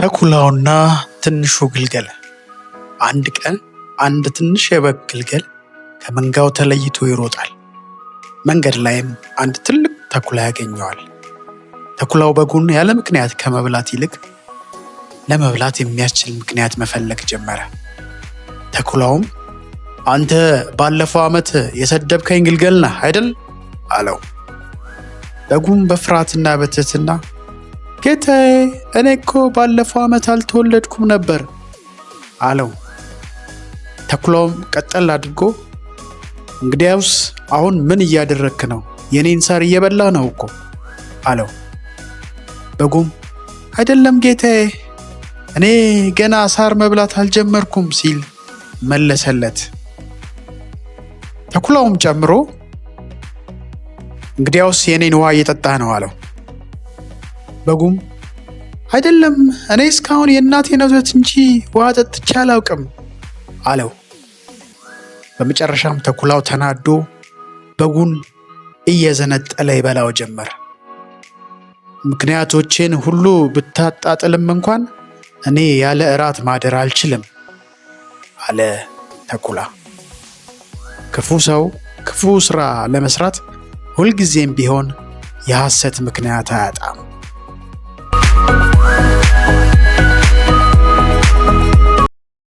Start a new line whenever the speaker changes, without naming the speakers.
ተኩላውና ትንሹ ግልገል። አንድ ቀን አንድ ትንሽ የበግ ግልገል ከመንጋው ተለይቶ ይሮጣል። መንገድ ላይም አንድ ትልቅ ተኩላ ያገኘዋል። ተኩላው በጉን ያለ ምክንያት ከመብላት ይልቅ ለመብላት የሚያስችል ምክንያት መፈለግ ጀመረ። ተኩላውም አንተ ባለፈው ዓመት የሰደብከኝ ግልገል ነህ አይደል? አለው። በጉም በፍርሃትና በትህትና ጌታዬ፣ እኔ እኮ ባለፈው ዓመት አልተወለድኩም ነበር አለው። ተኩላውም ቀጠል አድርጎ እንግዲያውስ አሁን ምን እያደረግክ ነው? የኔን ሳር እየበላህ ነው እኮ አለው። በጉም አይደለም ጌታዬ፣ እኔ ገና ሳር መብላት አልጀመርኩም ሲል መለሰለት። ተኩላውም ጨምሮ እንግዲያውስ የኔን ውሃ እየጠጣህ ነው አለው። በጉም አይደለም፣ እኔ እስካሁን የእናቴን ወተት እንጂ ውሃ ጠጥቼ አላውቅም አለው። በመጨረሻም ተኩላው ተናዶ በጉን እየዘነጠለ ይበላው ጀመር። ምክንያቶቼን ሁሉ ብታጣጥልም እንኳን እኔ ያለ እራት ማደር አልችልም አለ ተኩላ። ክፉ ሰው ክፉ ስራ ለመስራት ሁልጊዜም ቢሆን የሐሰት ምክንያት አያጣም።